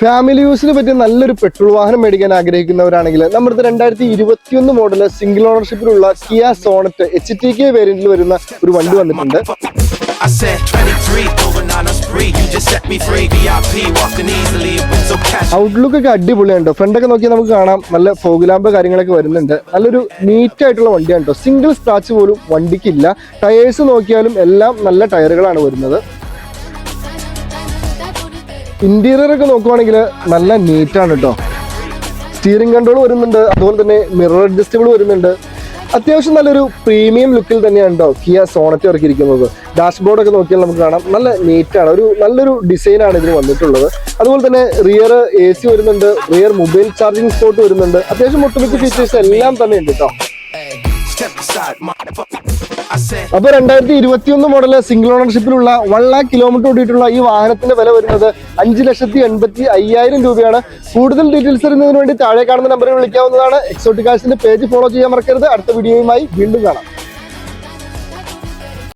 Family യൂസിന് പറ്റിയ നല്ലൊരു പെട്രോൾ വാഹനം മേടിക്കാൻ ആഗ്രഹിക്കുന്നവരാണെങ്കിൽ നമ്മുടെ 2021 മോഡൽ സിംഗിൾ ഓണർഷിപ്പിലുള്ള കിയ സോണറ്റ് HTK വേരിയന്റിൽ വരുന്ന ഒരു വണ്ടി വന്നിട്ടുണ്ട്. ഔട്ട്ലുക്ക് ഒക്കെ അടിപൊളിയാണ്. ഫ്രണ്ടൊക്കെ നോക്കിയാൽ നമുക്ക് കാണാം നല്ല ഫോഗ് ലാമ്പ് കാര്യങ്ങളൊക്കെ വരുന്നുണ്ട്. നല്ലൊരു നീറ്റ് ആയിട്ടുള്ള വണ്ടിയാണ് കേട്ടോ. സിംഗിൾ സ്ക്രാച്ച് പോലും വണ്ടിക്കില്ല. ടയേഴ്സ് നോക്കിയാലും എല്ലാം നല്ല ടയറുകളാണ് വരുന്നത്. ഇന്റീരിയർ ഒക്കെ നോക്കുവാണെങ്കിൽ നല്ല നീറ്റാണ് കേട്ടോ. സ്റ്റിയറിംഗ് കൺട്രോൾ വരുന്നുണ്ട്, അതുപോലെ തന്നെ മിറർ അഡ്ജസ്റ്റബിൾ വരുന്നുണ്ട്. അത്യാവശ്യം നല്ലൊരു പ്രീമിയം ലുക്കിൽ തന്നെയാണ് കേട്ടോ കിയ സോണറ്റ് ഇറക്കിയിരിക്കുന്നത്. ഡാഷ്ബോർഡ് ഒക്കെ നോക്കിയാൽ നമുക്ക് കാണാം നല്ല നീറ്റാണ്, നല്ലൊരു ഡിസൈനാണ് ഇതിന് വന്നിട്ടുള്ളത്. അതുപോലെ തന്നെ റിയർ AC വരുന്നുണ്ട്, റിയർ മൊബൈൽ ചാർജിങ് സ്പോട്ട് വരുന്നുണ്ട്. അത്യാവശ്യം ഒട്ടുമിക്ക ഫീച്ചേഴ്സ് എല്ലാം തന്നെ ഉണ്ട് കേട്ടോ. അപ്പൊ 2021 മോഡല് സിംഗിൾ ഓണർഷിപ്പിലുള്ള 1 lakh കിലോമീറ്റർ ഓടിയിട്ടുള്ള ഈ വാഹനത്തിന്റെ വില വരുന്നത് 5,85,000 രൂപയാണ്. കൂടുതൽ ഡീറ്റെയിൽസ് അറിയുന്നതിന് വേണ്ടി താഴെ കാണുന്ന നമ്പറിൽ വിളിക്കാവുന്നതാണ്. എക്സോട്ടിക് കാർസിന്റെ പേജ് ഫോളോ ചെയ്യാൻ മറക്കരുത്. അടുത്ത വീഡിയോയുമായി വീണ്ടും കാണാം.